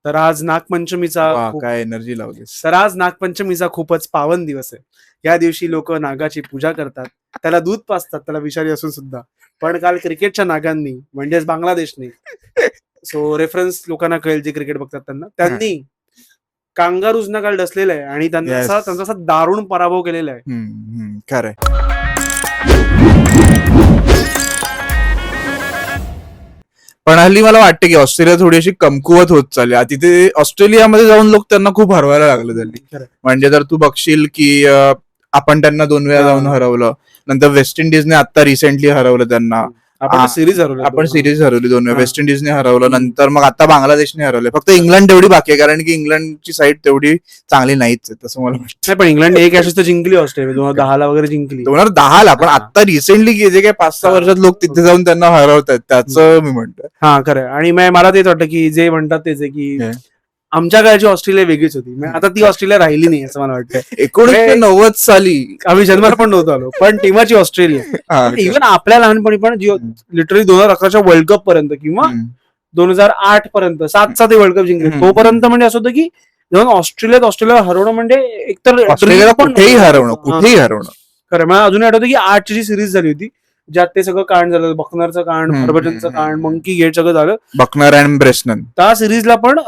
तर आज नागपंचमीचा काय एनर्जी लावलीस. तर आज नागपंचमीचा खूपच पावन दिवस आहे. या दिवशी लोक नागाची पूजा करतात, त्याला दूध पाजतात, त्याला विषारी असून सुद्धा. पण काल क्रिकेटच्या नागांनी म्हणजेच बांगलादेशने, सो रेफरन्स लोकांना कळेल जे क्रिकेट बघतात त्यांनी कांगारूजना काल डसलेलं आहे आणि त्यांचा असा दारुण पराभव केलेला आहे. खरंय. पण हल्ली मला वाटतं की ऑस्ट्रेलिया थोडीशी कमकुवत होत चालली. तिथे ऑस्ट्रेलियामध्ये जाऊन लोक त्यांना खूप हरवायला लागले त्यांनी. म्हणजे जर तू बघशील की आपण त्यांना 2 वेळा जाऊन हरवलं, नंतर वेस्ट इंडिजने आता रिसेंटली हरवलं त्यांना. आपण सिरीज हरवली 2 वेळा. वेस्ट इंडिजने हरवलं, नंतर मग आता बांगलादेशने हरवलं. फक्त इंग्लंड तेवढी बाकी आहे, कारण की इंग्लंडची साईड तेवढी चांगली नाहीच आहे तसं मला वाटतं. पण इंग्लंड एक ॲशेस तर जिंकली, ऑस्ट्रेलिया 2010 वगैरे जिंकली. 2010 पण आता रिसेंटली जे काही 5-6 वर्षात लोक तिथे जाऊन त्यांना हरवतात त्याचं मी म्हणतोय. हा खरं. आणि मला तेच वाटतं की जे म्हणतात तेच आहे की आमच्या काळची ऑस्ट्रेलिया वेगळीच होती. आता ती ऑस्ट्रेलिया राहिली नाही असं मला वाटतं. 1990 साली आम्ही जन्माला पण नव्हतो आलो, पण टीमाची ऑस्ट्रेलिया इव्हन आपल्या लहानपणी पण लिटरली 2011च्या वर्ल्ड कप पर्यंत किंवा 2008 पर्यंत 7 ते वर्ल्ड कप जिंकले तोपर्यंत म्हणजे असं होतं की जेव्हा ऑस्ट्रेलिया हरवणं म्हणजे एकतर कुठेही हरवणं खरं. मला अजूनही आठवतं की 8ची जी सिरीज झाली होती ज्यात ते सगळं कांड झालं, बकनरचं कांड, हरभजनचं कांड, मंकी गेट सगळं झालं. बकनर अँड ब्रेस्टन त्या सिरीजला पण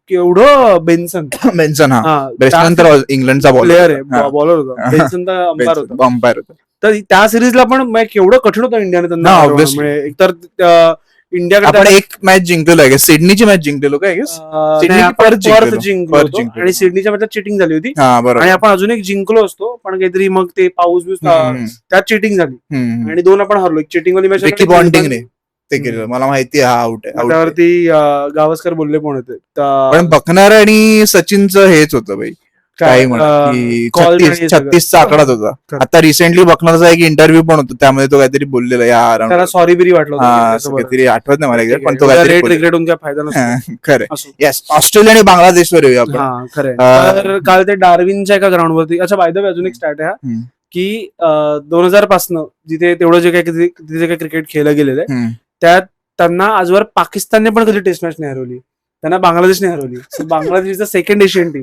केवढं बेन्सन ब्रेस्टन तर इंग्लंडचा प्लेअर आहे, बॉलर होता. बेन्सन तर अंपायर होता. तर त्या सिरीजला पण केवढं कठीण होतं इंडियाने त्यांना. एकतर इंडियाकडे एक मॅच जिंकलेलो आहे, सिडनीची मॅच जिंकलेलो काय जिंकलो आणि सिडनीच्या मॅचला चिटिंग झाली होती आणि आपण अजून एक जिंकलो असतो, पण काहीतरी मग ते पाऊस त्यात चिटिंग झाली आणि 2 आपण हरलो. चिटिंग वाली मॅच ते केलं मला माहिती आहे. आउट आहे. त्यावरती गावस्कर बोलले पण होते. पण बकनर आणि सचिनचं हेच होतं बाई, काय म्हणत 36चा आकडाच होता. आता रिसेंटली बकनरचा एक इंटरव्ह्यू पण होता, त्यामध्ये तो काहीतरी बोललेला त्याला सॉरी बिरी वाटलं काहीतरी आठवत नाही मला, पण तो काहीतरी फायदा नसतो. खरं. येस, ऑस्ट्रेलिया आणि बांगलादेशवर येऊया आपण. खरं. तर काल ते डार्विनच्या एका ग्राउंडवरती, अच्छा बाय द वे अजून एक स्टार्ट आहे की 2000 पासनं जिथे तेवढं जे काही क्रिकेट खेळलं गेलेलं आहे त्यात त्यांना आजवर पाकिस्तानने पण कधी टेस्ट मॅच नाही हरवली, त्यांना बांगलादेशने हरवली. बांगलादेशचा सेकंड एशियन टीम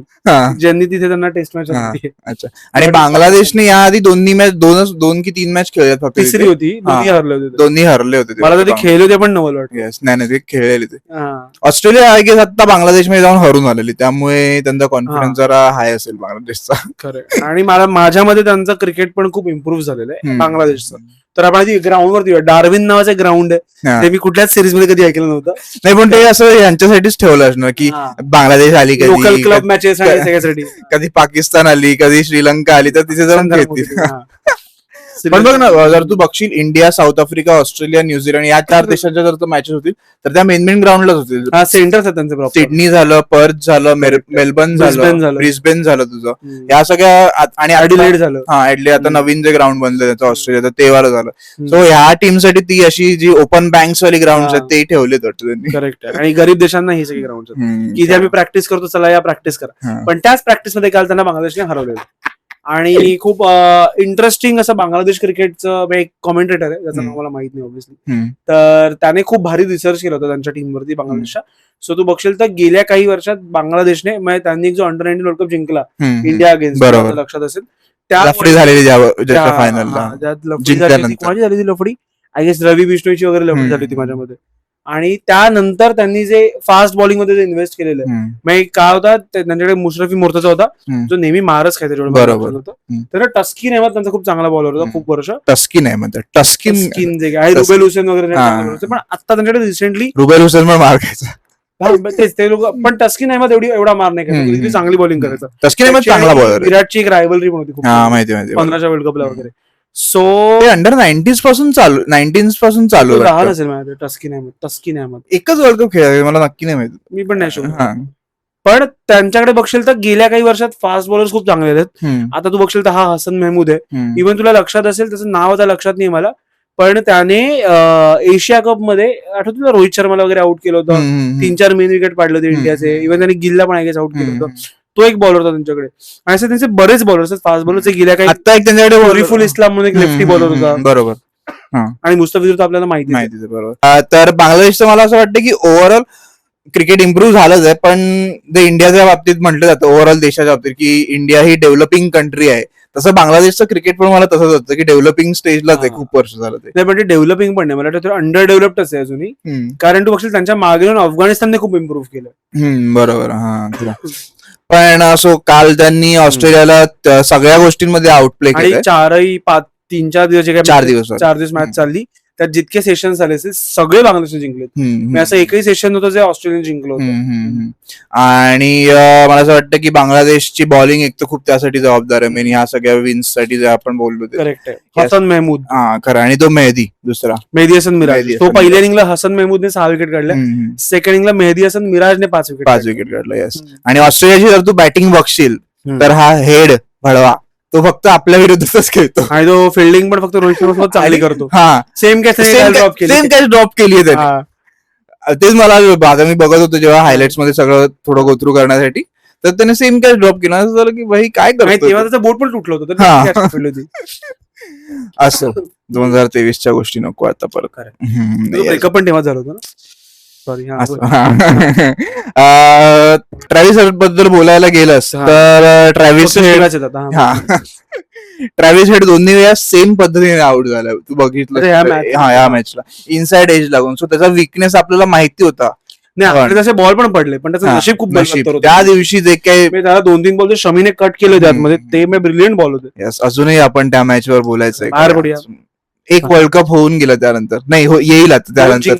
ज्यांनी तिथे त्यांना टेस्ट मॅच हरवली. अच्छा. आणि बांगलादेशने याआधी 2 की 3 मॅच खेळले फक्त. तिसरी होती, दोन्ही हरले होते. मला तरी खेळले होते पण नवल वाटतं. नाही ते खेळलेले ते. ऑस्ट्रेलिया आय गेस आता बांगलादेशमध्ये जाऊन हरून आलेली, त्यामुळे त्यांचा कॉन्फिडन्स जरा हाय असेल बांगलादेशचा. खरं. आणि माझ्यामध्ये त्यांचं क्रिकेट पण खूप इम्प्रूव्ह झालेलं आहे बांगलादेशचं. तर आपण आधी ग्राउंड वरती डार्विन नावाचं ग्राउंड आहे, ते मी कुठल्याच सिरीज मध्ये कधी ऐकलं नव्हतं. नाही पण ते असं यांच्यासाठीच ठेवलं असणार की बांगलादेश आली, कधी लोकल क्लब मॅचेस सगळ्यासाठी, कधी पाकिस्तान आली, कधी श्रीलंका आली, तर तिथे जाऊन खेळतील. पण बघ ना, जर तू बघशील India, South Africa, Australia, New Zealand या 4 देशांच्या जर मॅचेस होतील तर त्या मेन ग्राउंडलाच होतील. सेंटर्स आहेत त्यांचे. सिडनी झालं, पर्थ झालं, मेलबर्न झालं, ब्रिस्बेन झालं तुझं, या सगळ्या, आणि ऍडिलेड झालं. ऍडिलेड आता नवीन जे ग्राउंड बनलं त्याचं ऑस्ट्रेलिया, ते वाला झालं. सो ह्या टीमसाठी ती अशी जी ओपन बँक्स वाली ग्राउंड आहेत ते ठेवलेत वाटतं त्यांनी. करेक्ट. आणि गरीब देशांना ही सगळी ग्राउंड की जे आम्ही प्रॅक्टिस करतो, चला या प्रॅक्टिस करा. पण त्याच प्रॅक्टिस मध्ये काल त्यांना बांगलादेशने हरवलेलं. आणि खूप इंटरेस्टिंग असं बांगलादेश क्रिकेटचं एक कॉमेंटेटर आहे, त्याचं नाव मला माहित नाही ऑब्व्हियसली, तर त्याने खूप भारी रिसर्च केला होता त्यांच्या टीमवरती बांगलादेशच्या. सो तू बघशील तर गेल्या काही वर्षात बांगलादेशने, म्हणजे त्यांनी जो अंडर 19 वर्ल्ड कप जिंकला इंडिया अगेन्स्ट, लक्षात असेल त्या लफडी झालेली झाली लफडी, आय गेस रवी बिश्नोईची वगैरे लफडी झाली होती माझ्यामध्ये. आणि त्यानंतर त्यांनी जे फास्ट बॉलिंग मध्ये इन्व्हेस्ट केलेलं आहे, काय होता त्यांच्याकडे मुशरफी मोर्तजा होता जो नेहमी मारच खायचा होता. तर टस्किन अहमद त्यांचा खूप चांगला बॉलर होता खूप वर्ष. टस्किन जे आहे, रुबेल हुसेन वगैरे, पण आता त्यांच्याकडे रिसेंटली रुबेल हुसेन पण मार खायचा. तेच ते लोक, पण टस्किन अहमद एवढा मार नाही खायचा, चांगली बॉलिंग करायचा. टस्किन अहमद चांगला बॉलर. विराटची एक रायव्हलरी पण होती खूप, माहिती 15च्या वर्ल्ड कपला वगैरे. सो अंडर 19 पासून चालू लहान असेल माझ्या टस्किन अहमद एकच वर्ल्ड कप खेळला मला नक्की नाही माहिती, मी पण नाही शोध. पण त्यांच्याकडे बघशील तर गेल्या काही वर्षात फास्ट बॉलर्स खूप चांगले आहेत. आता तू बघशील तर हा हसन महमूद आहे, इव्हन तुला लक्षात असेल, त्याचं नाव आता लक्षात नाही मला, पण त्याने एशिया कप मध्ये आठवतं तुला रोहित शर्माला वगैरे आउट केलं होतं, 3-4 मेन विकेट पाडले होते इंडियाचे. इव्हन त्याने गिलला पण आउट केलं होतं. तो एक बॉलर होता त्यांच्याकडे. आणि असे त्यांचे बरेच बॉलर्स आहेत फास्ट बॉलर्स. गेल्या काही आता एक त्यांच्याकडे वरीफुल इस्लाम म्हणून एक लेफ्टी बॉलर होता. बरोबर. आणि मुस्तफिजूर तर आपल्याला माहिती बरोबर. तर बांगलादेशचं मला असं वाटतं की ओव्हरऑल क्रिकेट इम्प्रूव्ह झालंच आहे, पण ते इंडियाच्या बाबतीत म्हटलं जातं ओव्हरऑल देशाच्या बाबतीत की इंडिया ही डेव्हलपिंग कंट्री आहे. तसं बांगलादेशचं क्रिकेट पण मला तसंच होतं की डेव्हलपिंग स्टेजलाच आहे, खूप वर्ष झालं ते. नाही पण ते डेव्हलपिंग पण नाही, मला वाटतं अंडर डेव्हलप्डच आहे अजूनही. कारण तू बघशील त्यांच्या मागे येऊन अफगाणिस्तानने खूप इम्प्रूव्ह केलं. बरोबर. हा पण असो काल त्यांनी ऑस्ट्रेलियाला सगळ्या गोष्टींमध्ये आउटप्ले आणि केलं. 3-4 दिवस जे काही 4 दिवस मॅच चालली त्यात जितके सेशन झाले सगळे बांगलादेशने जिंकले. असं एकही सेशन होतं जे ऑस्ट्रेलिया जिंकलं होतं. आणि मला असं वाटतं की बांगलादेशची बॉलिंग एक तर खूप त्यासाठी जबाबदार आहे मेन ह्या सगळ्या विन्स साठी जे आपण बोललो ते. करेक्ट आहे. हसन मेहमूद. हा खरं. आणि तो मेहदी हसन मिराज. तो पहिल्या इनिंगला हसन मेहमूदने 6 विकेट काढल्या. सेकंड इनिंगला मेहदी हसन मिराजने 5 विकेट काढलं. येस. आणि ऑस्ट्रेलियाची जर तू बॅटिंग बघशील तर हा हेड भडवा तो फक्त आपल्या विरुद्धच खेळतो आणि तो फिल्डिंग पण फक्त रोहित शर्मा चांगली करतो. हा सेम कॅच ड्रॉप केली आहे त्याने. तेच मला आता मी बघत होतो जेव्हा हायलाइट्स मध्ये सगळं थोडं गोथ्रू करण्यासाठी, तर त्याने सेम कॅच ड्रॉप केला. असं झालं की भाई काय करतो. तेव्हा त्याचं बोट पण तुटलं होतं. असं 2023च्या गोष्टी नको आता परत. ब्रेकअप पण तेव्हा झालं होतं ना. सॉरी. ट्रॅव्हिस हेड बद्दल बोलायला गेलंस तर ट्रॅव्हिस हेड 2 वेळा सेम पद्धतीने आउट झाला. तू बघितलं या मॅचला इनसाइड एज लागून. सो त्याचा विकनेस आपल्याला माहिती होता. नाही तसे बॉल पण पडले पण त्याचं नशीब खूप त्या दिवशी जे काही त्याला 2-3 बॉल शमीने कट केले त्यामध्ये ते ब्रिलियंट बॉल होते. अजूनही आपण त्या मॅच वर बोलायचंय. एक वर्ल्ड कप होऊन गेला त्यानंतर नाही येईल आता त्यानंतर.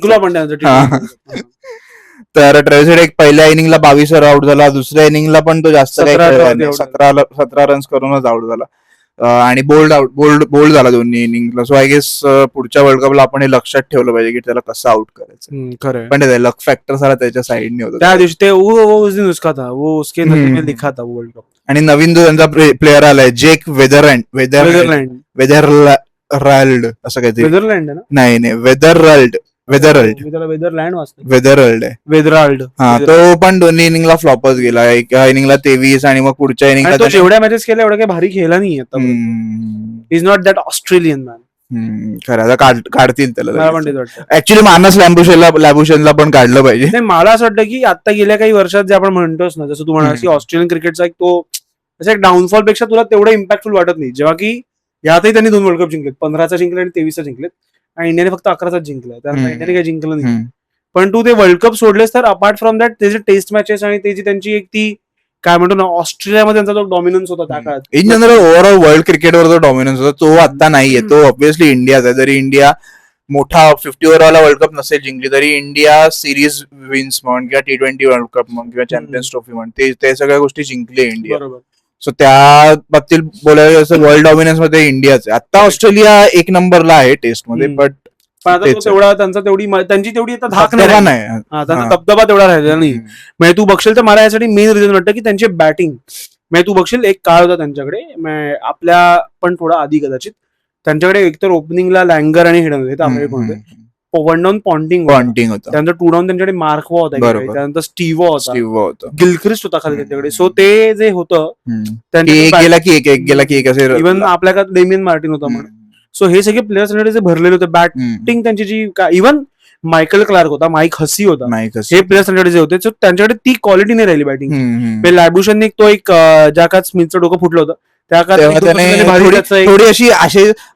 तर ट्रॅव्हिस हेड एक पहिल्या इनिंगला 22 आउट झाला. दुसऱ्या इनिंगला पण तो जास्त काही खेळला नाही. 17 रन्स करूनच आउट झाला. आणि बोल्ड झाला दोन्ही इनिंगला. सो आय गेस पुढच्या वर्ल्ड कपला आपण हे लक्षात ठेवलं पाहिजे की त्याला कसं आउट करायचं. खरं. पण लक फॅक्टर सारा त्याच्या साईडने होता त्या दिवशी. ते उस दिन उसका था वो उसके नसीब में लिखा था वर्ल्ड कप. आणि नवीन जो त्यांचा प्लेअर आलाय जेक वेदरलँड असं काहीतरी. वेदरलँड ना. नाही वेदरलँड हा. तो पण दोन्ही इनिंगला फ्लॉपच गेला. एका इनिंगला 23 आणि मग पुढच्या इनिंगला तो जेवढ्या मॅचेस केल्या एवढा काही भारी खेळला नाही आता. Is not that Australian man. खरं आता काढतील त्याला. ऍक्च्युली मानस लॅबुशनला पण काढलं पाहिजे. नाही मला असं वाटतं की आता गेल्या काही वर्षात जे आपण म्हणतोस ना, जसं तू म्हणास की ऑस्ट्रेलियन क्रिकेटचा एक डाऊनफॉल पेक्षा तुला तेवढं इम्पॅक्टफुल वाटत नाही. जेव्हा की यातही त्यांनी 2 वर्ल्ड कप जिंकलेत. 15चा जिंकले आणि 23चा जिंकलेत. आणि इंडियाने फक्त 11चाच जिंकलाय. त्यानंतर इंडियाने काही जिंकलं नाही. पण तू ते वर्ल्ड कप सोडलेस तर अपार्ट फ्रॉम दॅट त्याचे टेस्ट मॅचेस आणि त्याची त्यांची एक ती काय म्हणतो ना ऑस्ट्रेलियामध्ये त्यांचा जो डॉमिनन्स होता त्या काळात. इन जनरल ओव्हरऑल वर्ल्ड क्रिकेटवर जो डॉमिनन्स होता तो आता नाहीये. तो ऑब्व्हियसली इंडियाचा आहे. जरी इंडिया मोठा 50 ओव्हरवाला वर्ल्ड कप नसेल जिंकली तरी इंडिया सिरीज विन्स म्हण किंवा T20 वर्ल्ड कप म्हण किंवा चॅम्पियन्स ट्रॉफी म्हण ते सगळ्या गोष्टी जिंकली इंडिया. बरोबर. सो त्या बाबतीत बोलायला असं वर्ल्ड डॉमिनन्स मध्ये इंडियाच आहे. आता ऑस्ट्रेलिया 1 नंबरला आहे टेस्ट मध्ये. बट तेवढा त्यांची तेवढी आता धाक नाही. त्यांचा दबदबा तेवढा राहिलेला नाही. म्हणजे तू बघशील तर मला यासाठी मेन रिझन वाटतं की त्यांची बॅटिंग. म्हणजे तू बघशील एक काळ होता त्यांच्याकडे आपल्या पण थोडा आधी कदाचित त्यांच्याकडे एकतर ओपनिंगला लँगर आणि हेडन होते. वन डाऊन पॉन्टिंग होता. त्यानंतर 2 डाऊन त्यांच्याकडे मार्कवा होता. त्यानंतर स्टीव्हा होता. गिलख्रिस्ट होता खाली त्यांच्याकडे. सो ते जे होतं इव्हन आपल्या डेमियन मार्टिन होता म्हणून. सो हे सगळे प्लेयर्स जे भरलेले होते. बॅटिंग त्यांची जी इव्हन मायकल क्लार्क होता, माईक हसी होता. हे प्लेयर्स त्यांच्याकडे जे होते त्यांच्याकडे ती क्वालिटी नाही राहिली बॅटिंग. लॅबुशनने ज्या काळात स्मिथचं डोकं फुटलं होतं त्या काळात थोडी अशी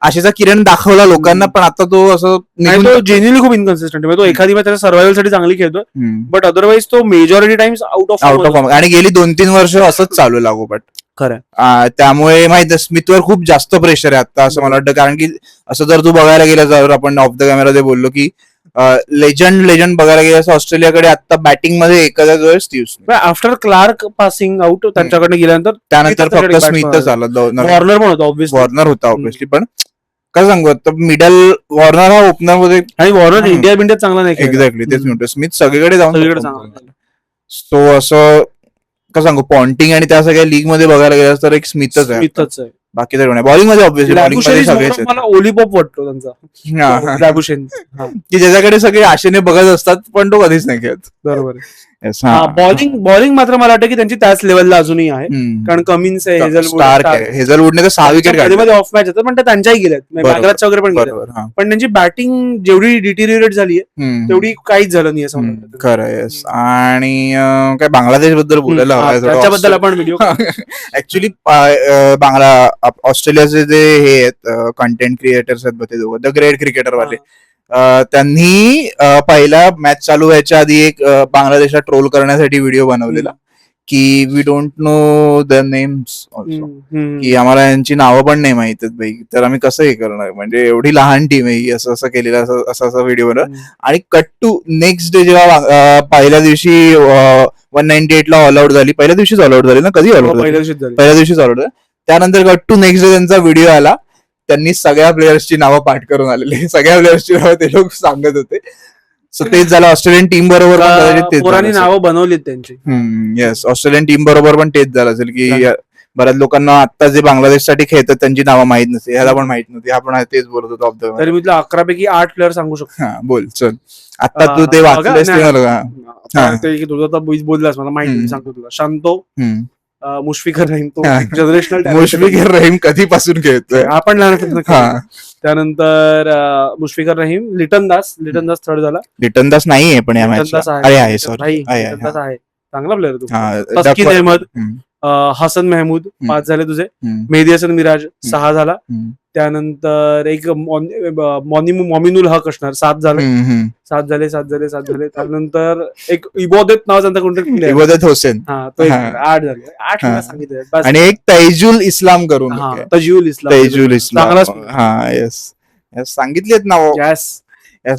आशेचा किरण दाखवला लोकांना. पण आता तो असं तो जेन्युअली खूप इनकन्सिस्टंट. तो एखादी मॅच त्याच्या सर्व्हायव्हल साठी चांगली खेळतो बट अदरवाईज तो मेजॉरिटी टाइम्स आउट ऑफ आणि गेली 2-3 वर्ष असंच चालू लागोपाठ. खरं. त्यामुळे माहिती आहे स्मिथवर खूप जास्त प्रेशर आहे आता असं मला वाटतं. कारण की असं जर तू बघायला गेलं जर आपण ऑफ द कॅमेरा बोललो की लेजंड बघायला गेलं असं ऑस्ट्रेलियाकडे आता बॅटिंग मध्ये एखाद्या जो Steve Smith after Clarke passing out त्यांच्याकडे गेल्यानंतर त्यानंतर फक्त स्मिथच आला. वॉर्नर पण होता ऑब्व्हियसली. पण काय सांगू आता मिडल वॉर्नर हा ओपनर मध्ये आणि वॉर्नर इंडिया चांगला नाही. एक्झॅक्टली तेच म्हणतो. स्मिथ सगळीकडे जाऊन सो असं काय सांगू पॉन्टिंग आणि त्या सगळ्या लीग मध्ये बघायला गेलं तर एक स्मिथच आहे. बाकी तर बॉलिंग मध्ये ऑब्व्हियसली मला ओलिपॉप वाटतो त्यांचा की ज्याच्याकडे सगळे आशेने बघत असतात पण तो कधीच नाही खेळत. बरोबर. बॉलिंग मात्र मला वाटतं की त्यांची त्याच लेवलला अजूनही आहे, कारण कमिन्स आहे, स्टार्क आहे, हेझलवूडने तर 6 विकेट मध्ये ऑफ मॅच होतात, पण त्या त्यांच्याही गेल्यात, मॅग्राथच्या वगैरे पण गेल्यात, पण त्यांची बॅटिंग जेवढी डिटेरिएट झाली आहे तेवढी काहीच झालं नाही असं म्हणतात. खरं. येस. आणि काय बांगलादेश बद्दल बोलायला हवं, त्याच्याबद्दल आपण व्हिडिओ ऍक्च्युली ऑस्ट्रेलियाचे जे हे आहेत कंटेंट क्रिएटर्स आहेत ते दोघं, द ग्रेट क्रिकेटर वाले, त्यांनी पहिला मॅच चालू व्हायच्या आधी एक बांगलादेशला ट्रोल करण्यासाठी व्हिडिओ बनवलेला की we don't know the names also, की आम्हाला यांची नावं पण नाही माहित आहेत बाई, तर आम्ही कसं हे करणार, म्हणजे एवढी लहान टीम आहे असं असं केलेलं, असा व्हिडिओ बनवला. आणि कट टू नेक्स्ट डे जेव्हा पहिल्या दिवशी 198 ला ऑल आउट झाली, पहिल्या दिवशीच ऑल आउट झाली ना, कधी ऑल आउट पहिल्या दिवशीच ऑल आउट झाली, त्यानंतर कट टू नेक्स्ट डे त्यांचा व्हिडिओ आला, त्यांनी सगळ्या प्लेयर्सची नावं पाठ करून आलेले, सगळ्या प्लेयर्सची नावं ते लोक सांगत होते. सो तेच झालं ऑस्ट्रेलियन टीम बरोबर, नावं बनवलीत त्यांची. येस, ऑस्ट्रेलियन टीम बरोबर पण तेच झालं असेल की बऱ्याच लोकांना आता जे बांगलादेशसाठी खेळतात त्यांची नावं माहित नसते, ह्याला पण माहित नव्हती, आपण तेच बोलत होतो ऑफ द. तरी मी 11 पैकी 8 प्लेअर सांगू शकतो. बोल चल, आता तू ते वाचलेस बोललास, मला माहिती, सांगतो तुला. शांतो, मुशफिकर रहीम, तो जनरेशनल मुशफिकर रहीम कधीपासून खेळतोय, आपण लहान. त्यानंतर मुशफिकर रहीम, लिटन दास थर्ड झाला. लिटन दास नाहीये पण या मॅच आहे, चांगला प्लेअर तू. तस्किन अहमद, हसन महमूद 5 झाले तुझे. मेहदी हसन मिराज 6 झाला. त्यानंतर एक मॉमिनुल हक असणार 7 झाले. त्यानंतर एक इबोदत नावाचा कोणतरी, इबोदत हुसेन, 8 झाले. 8 सांगितले. आणि एक तैजुल इस्लाम करून, तैजुल इस्लाम, सांगितलेत नाव. यस.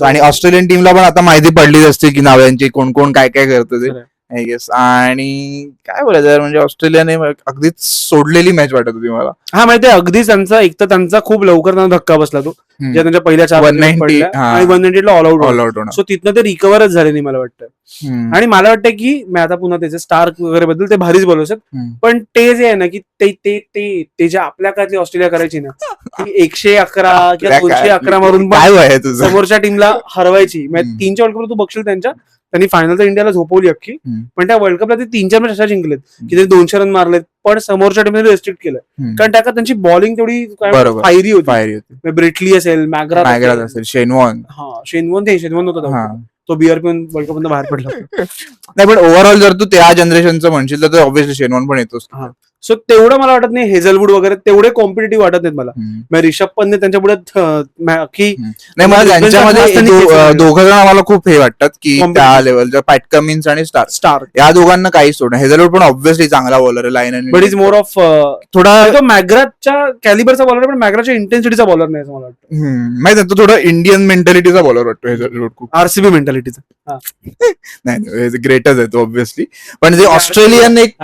आणि ऑस्ट्रेलियन टीमला पण आता माहिती पडलीच असते की नावांची कोण कोण काय काय करतं ते, आय गेस. आणि काय बोलायचं, म्हणजे ऑस्ट्रेलियाने अगदीच सोडलेली मॅच वाटत होती मला. माहिती आहे, अगदीच त्यांचा एक तर त्यांचा खूप लवकर त्यांना धक्का बसला तो, जे त्यांच्या पहिल्या 190 आणि 190 ला ऑल आउट. सो तिथनं ते रिकव्हरच झाले नाही मला वाटतं. आणि मला वाटतं की मी आता पुन्हा त्याचे स्टार्क वगैरे बद्दल ते भारीच बोलू शकत, पण ते जे आहे ना की ते जे आपल्या काळातली ऑस्ट्रेलिया करायची ना, 111 किंवा 211 मारून समोरच्या टीमला हरवायची. 3 वर्ल्ड कप तू बघशील त्यांनी फायनल तर इंडियाला झोपवली अख्खी, पण त्या वर्ल्ड कपला ते 3-4 मॅच अशा जिंकलेत की ते 200 रन मारलेत, पण समोरच्या टीमने रेस्ट्रिक्ट केलं, कारण त्यात त्यांची बॉलिंग तेवढी फायरी होती. ब्रेटली असेल, मॅग्राथ असेल, शेनवॉन होता, तो बिअर पिऊन वर्ल्ड कप बाहेर पडला. नाही, पण ओव्हरऑल जर तू त्या जनरेशनचं म्हणशील तर ऑब्व्हियसली शेनवॉन पण येतोच. सो तेवढं मला वाटत नाही, हेझलवूड वगैरे तेवढे कॉम्पिटेटिव्ह वाटत नाहीत मला. रिषभ पंतने त्यांच्या पुढे नाही, मला त्यांच्यामध्ये दोघं जण मला खूप हे वाटतात की त्या लेवलच्या पॅट कमिन्स आणि स्टार या दोघांना काहीच सोडणं. हेझलवूड पण ऑब्व्हियसली चांगला बॉलर आहे, line but is more of थोडा मॅग्राथच्या कॅलिबरचा बॉलर आहे, पण मॅग्राथच्या इंटेन्सिटीचा बॉलर नाही असं मला वाटतं. माहिती तो थोडा इंडियन मेंटॅलिटीचा बॉलर वाटतो हेझलवूड, खूप आरसीबी मेंटॅलिटीचा. नाही, ग्रेटच आहे तो ऑब्व्हियसली, पण जे ऑस्ट्रेलियन एक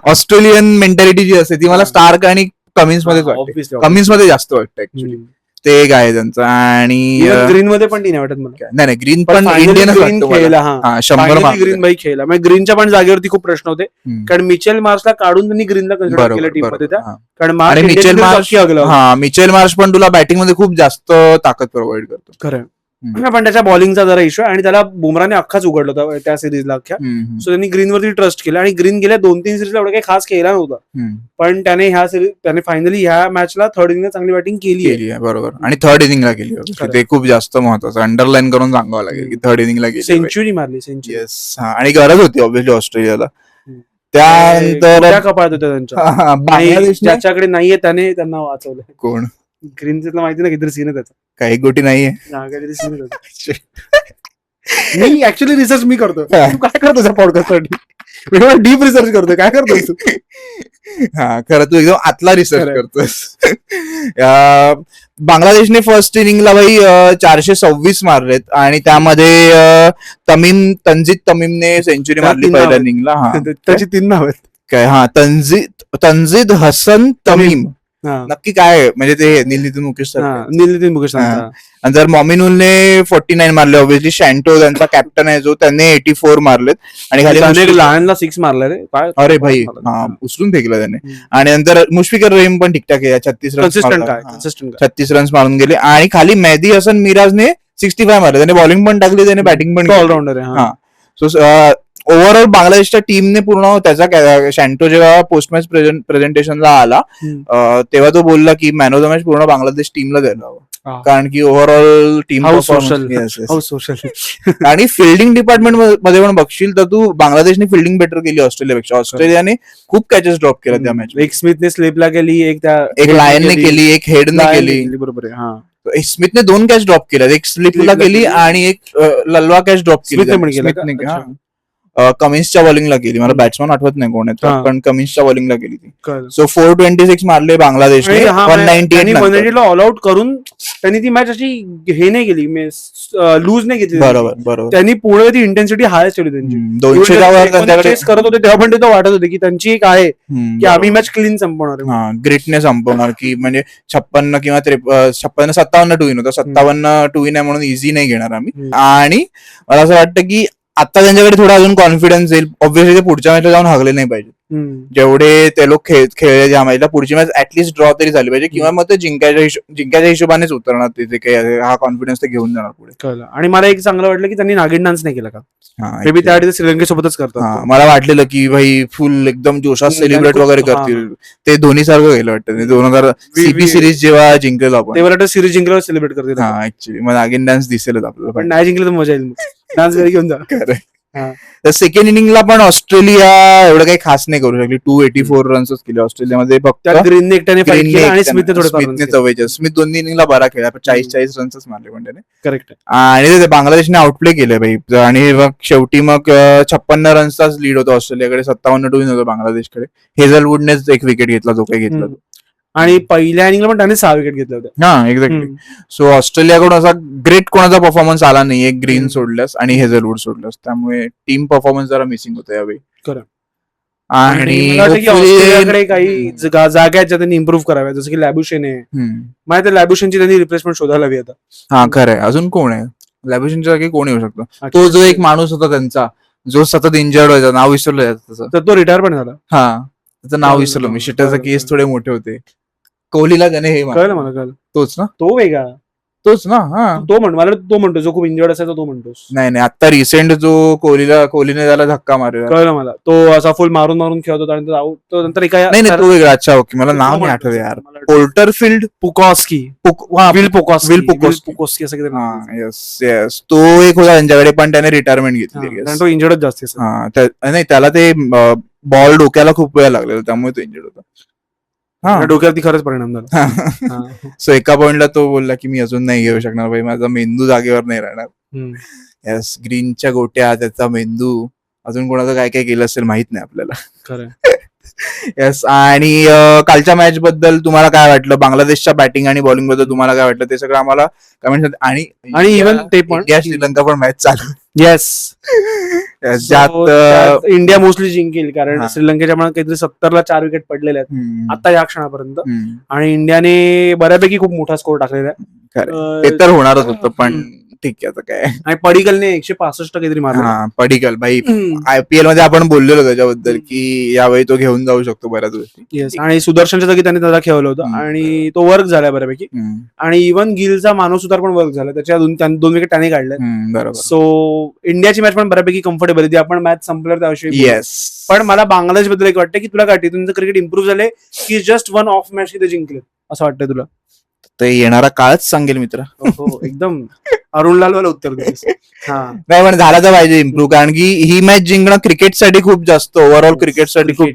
ऑस्ट्रेलियन मेंटॅलिटी जी असते ती मला स्टार्क आणि कमिन्स मध्ये वाटते, कमिन्स मध्ये जास्त वाटतं ऍक्च्युली. ते एक आहे त्यांचं. आणि ग्रीन मध्ये पण नाही वाटत मला. नाही, ग्रीन पण इंडियन खेळला, 100 ग्रीन बाई खेळला. म्हणजे ग्रीनच्या पण जागेवरती खूप प्रश्न होते, कारण मिचेल मार्शला काढून त्यांनी ग्रीनला कन्सिडर केलं टीम मध्ये, कारण मिचेल मार्श पण तुला बॅटिंग मध्ये खूप जास्त ताकद प्रोव्हाइड करतो. खरं, पण त्याच्या बॉलिंगचा जरा इश्यू आहे, आणि त्याला बुमराने अख्खाच उघडला होता त्या सिरीजला अख्ख्या. सो त्यांनी ग्रीनवरती ट्रस्ट केला, आणि ग्रीन गेल्या 2-3 सिरीजला एवढं काही खास केला नव्हता, पण त्याने फायनली ह्या मॅचला थर्ड इनिंगला चांगली बॅटिंग केली आहे. बरोबर, आणि थर्ड इनिंगला केली, ते खूप जास्त महत्वाचं अंडरलाईन करून सांगावं लागेल की थर्ड इनिंगला केली, सेंचुरी मारली. येस, आणि गरज होती ऑब्व्हियसली ऑस्ट्रेलियाला. त्यानंतर कपाळत होत्या त्यांच्या, ज्याच्याकडे नाहीये त्याने त्यांना वाचवलं. कोण? ग्रीनला माहिती ना किती सीन आहे त्याचा, काही गोटी नाहीये. मी ऍक्च्युअली रिसर्च मी करतो. तू काय करतो त्या पॉडकास्टसाठी? मी डीप रिसर्च करतो. काय करतो तू? खरं तू एकदम आतला रिसर्च करतोस. बांगलादेशने फर्स्ट इनिंगला भाई 426 मारलेत, आणि त्यामध्ये तंजीद तमीमने सेंचुरी मारली पहिल्या इनिंगला. त्याची 3 नाव आहेत काय? तंजीद हसन तमीम. नक्की काय म्हणजे ते नीलनितीन मुकेश. नंतर मॉमिनुलने 49 मारले, ऑब्व्हियसली. शँटो त्यांचा कॅप्टन आहे जो, त्याने 84 मारलेत, आणि खाली लहानला 6 मारला रे. अरे भाई, उचलून फेकलं त्याने. आणि नंतर मुशफिकर रहीम पण ठीकठाक आहे, 36 रन्स मारून गेले. आणि खाली मेहदी हसन मिराजने 65 मारले, त्याने बॉलिंग पण टाकली, त्याने बॅटिंग पण, ऑलराऊंडर आहे. सो ओव्हरऑल बांगलादेशच्या टीमने पूर्ण त्याचा शँटो जेव्हा पोस्ट मॅच प्रेझेंटेशनला आला तेव्हा तो बोलला की मॅन ऑफ द मॅच पूर्ण बांगलादेश टीमला द्यायला हवं, कारण की ओव्हरऑल टीम आणि फिल्डिंग डिपार्टमेंट मध्ये पण बघशील तर तू बांगलादेशने फिल्डिंग बेटर केली ऑस्ट्रेलियापेक्षा. ऑस्ट्रेलियाने खूप कॅचेस ड्रॉप केल्या त्या मॅच. एक स्मिथने स्लिपला केली, एक लायनने केली, एक हेडने केली. बरोबर आहे. स्मिथने 2 कॅच ड्रॉप केल्या, एक स्लिपला केली आणि एक ललवा कॅच ड्रॉप केली. कमिन्सच्या बॉलिंगला केली, मला बॅट्समन आठवत नाही कोण आहे पण कमिन्सच्या बॉलिंगला केली ती. सो 426 मारले बांगलादेशने 198 ऑल आउट करून त्यांनी ती मॅच अशी हे नाही केली, लूज नाही घेतली. बरोबर. त्यांनी पूर्ण ती इंटेन्सिटी हायच ठेवली त्यांची. 200 चेस करत होते तेव्हा पण ते वाटत होते की त्यांची एक आहे की आम्ही मॅच क्लीन संपवणार, ग्रेटने संपवणार, की म्हणजे 56 किंवा 57 टू इन होता, 57 टू इन आहे म्हणून इझी नाही घेणार आम्ही. आणि मला असं वाटतं की आता त्यांच्याकडे थोडा अजून कॉन्फिडन्स येईल. ऑब्व्हियसली ते पुढच्या मॅचला जाऊन हगले नाही पाहिजे, जेवढे ते लोक खेळले त्या मॅचला. पुढची मॅच ऍटलीस्ट ड्रॉ तरी झाली पाहिजे, किंवा मग ते जिंकायच्या हिशोबानेच उतरणार तिथे काही हा कॉन्फिडन्स ते घेऊन जाणार पुढे. आणि मला एक चांगलं वाटलं की त्यांनी नागिन डान्स नाही केला का, मे बी त्यासाठी श्रीलंकेसोबतच करतात. मला वाटलेलं की भाई फुल एकदम जोशात सेलिब्रेट वगैरे करतील, ते धोनी सारखं गेलं वाटतं. 2000 सीबी सिरीज जेव्हा जिंकलेलो आपण, ते वाटतं सिरीज जिंकल्यावर सेलिब्रेट करतील. ऍक्च्युली मग नागिन डान्स दिसेलच आपल्याला, पण नाही जिंकलं तर मजा येईल, डान्स घरी घेऊन जा. तर सेकंड इनिंगला पण ऑस्ट्रेलिया एवढं काही खास नाही करू शकली. 284 रन्सच केले ऑस्ट्रेलियामध्ये फक्त. ग्रीनने एकट्याने फाईट केलं आणि स्मिथने 44. स्मिथ 2 इनिंगला बरा खेळला, 40 रन्सच मारले पण त्याने. करेक्ट. आणि बांगलादेशने आउटप्ले केले भाई, आणि मग शेवटी मग 56 रन्सचाच लीड होता ऑस्ट्रेलियाकडे, 57 टू इन होतं बांगलादेशकडे. हेझलवूडनेच एक विकेट घेतला, जो काही घेतला तो. आणि पहिल्या इनिंगला पण त्याने 6 विकेट घेतल्या होत्या. हा एक्झॅक्टली. सो ऑस्ट्रेलियाकडून असा ग्रेट कोणाचा परफॉर्मन्स आला नाही, एक ग्रीन सोडल्यास आणि हेझलवूड सोडल्यास, त्यामुळे टीम परफॉर्मन्स जरा मिसिंग होतं यावेळी. आणि ऑस्ट्रेलियाकडे काही जागा आहेत ज्या त्यांनी इम्प्रूव्ह कराव्या, जसं की लॅबुशेन आहे. मला त्या लॅबुशेनची त्यांनी रिप्लेसमेंट शोधायला हवी आता. हा खरं आहे. अजून कोण आहे लॅबुशेनच्या जागी, कोण येऊ शकतो? तो जो एक माणूस होता त्यांचा, जो सतत इंजर्ड व्हायचा, नाव विसरलं त्याचं, तर तो रिटायर पण झाला. हा, त्याचं नाव विसरलं मी. शिटाचा केस थोडे मोठे होते. कोहलीला त्याने हे कळलं मला. तोच ना, तो वेगळा, तोच ना. हा, तो म्हणतो जो खूप इंजर्ड असायचा, तो म्हणतोस. नाही, आता रिसेंट जो कोहलीने त्याला धक्का मारला, कळलं मला. तो असा फुल मारून खेळत होता आणि तो नंतर एका. नाही तो वेगळा. अच्छा, ओके, मला नाव नाही आठवत यार. पोल्टरफील्ड पुकॉस्की विल पोकोस्की असं काहीतरी. येस, तो एक होता त्यांच्याकडे, पण त्याने रिटायरमेंट घेतली. तो इंजर्डच जास्त. नाही, त्याला ते बॉल डोक्याला खूप वेळ लागलेला, त्यामुळे तो इंजर्ड होता. डोक्यावरती खरंच परिणाम झाला. सो एका पॉइंटला तो बोलला की मी अजून नाही घेऊ शकणार भाई, माझा मेंदू जागेवर नाही राहणार. येस, ग्रीनच्या गोट्या, त्याचा मेंदू, अजून कोणाचं काय काय केलं असेल माहित नाही आपल्याला. खरं. येस. आणि कालच्या मॅच बद्दल तुम्हाला काय वाटलं, बांगलादेशच्या बॅटिंग आणि बॉलिंग बद्दल तुम्हाला काय वाटलं, ते सगळं आम्हाला कमेंट. आणि इव्हन ते पण श्रीलंका पण मॅच चालू. येस, ज्यात इंडिया मोस्टली जिंकेल, कारण श्रीलंकेच्या मनात काहीतरी 70ला 4 विकेट पडलेल्या आहेत आता या क्षणापर्यंत, आणि इंडियाने बऱ्यापैकी खूप मोठा स्कोर टाकलेला आहे. ते तर होणारच होतं, पण ठीक आहे आता काय. आणि पडिकलने 165 काहीतरी मारला. पडिकल भाई, IPL मध्ये आपण बोललेलो त्याच्याबद्दल की यावेळी तो घेऊन जाऊ शकतो बऱ्याच गोष्टी. आणि सुदर्शनच्या जागी त्याने त्याला खेळवलं होतं आणि तो वर्क झालाय बऱ्यापैकी. आणि इव्हन गिलचा मानवसुतार पण वर्क झाला, त्याच्या 2 विकेट त्याने काढले. बरोबर. सो इंडियाची मॅच पण बऱ्यापैकी कम्फर्टेबल आहे. आपण मॅच संपल्यावर त्याविषयी. येस. पण मला बांगलादेश बद्दल एक वाटतं की तुला काय तुमचं क्रिकेट इम्प्रूव्ह झाले की जस्ट 1 ऑफ मॅच की ते जिंकले, असं वाटतंय तुला? ते येणारा काळच सांगेल मित्र. हो, एकदम अरुणलालवाला उत्तर नाही, पण झाला तर पाहिजे इम्प्रूव्ह, कारण की ही मॅच जिंकणं क्रिकेटसाठी खूप जास्त, ओव्हरऑल क्रिकेटसाठी खूप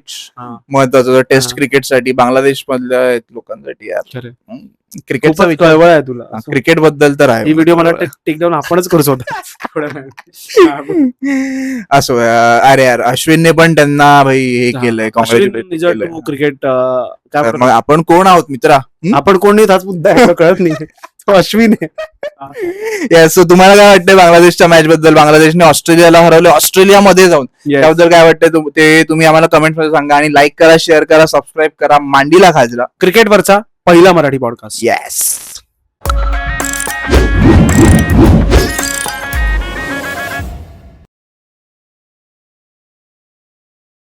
महत्वाचं, टेस्ट क्रिकेटसाठी, बांगलादेश मधल्या लोकांसाठी. यार क्रिकेटचा कळवळ आहे तुला क्रिकेट बद्दल तर आहे. ही व्हिडिओ मला टेकडाऊन आपणच करू शकतो. असो. अरे यार, अश्विनने पण त्यांना भाई हे केलंय, कॉंग्रॅच्युलेट क्रिकेट. आपण कोण आहोत मित्रा? आपण कोण नाही, हाच मुद्दा आहे, कळत नाही. अश्विन आहे. सो तुम्हाला काय वाटतंय बांगलादेशच्या मॅच बद्दल? बांगलादेशने ऑस्ट्रेलियाला हरवले ऑस्ट्रेलियामध्ये जाऊन, त्याबद्दल काय वाटतंय ते तुम्ही आम्हाला कमेंट मध्ये सांगा. आणि लाईक करा, शेअर करा, सबस्क्राईब करा. मांडीला खाजला, क्रिकेटवरचा पहिला मराठी पॉडकास्ट. येस.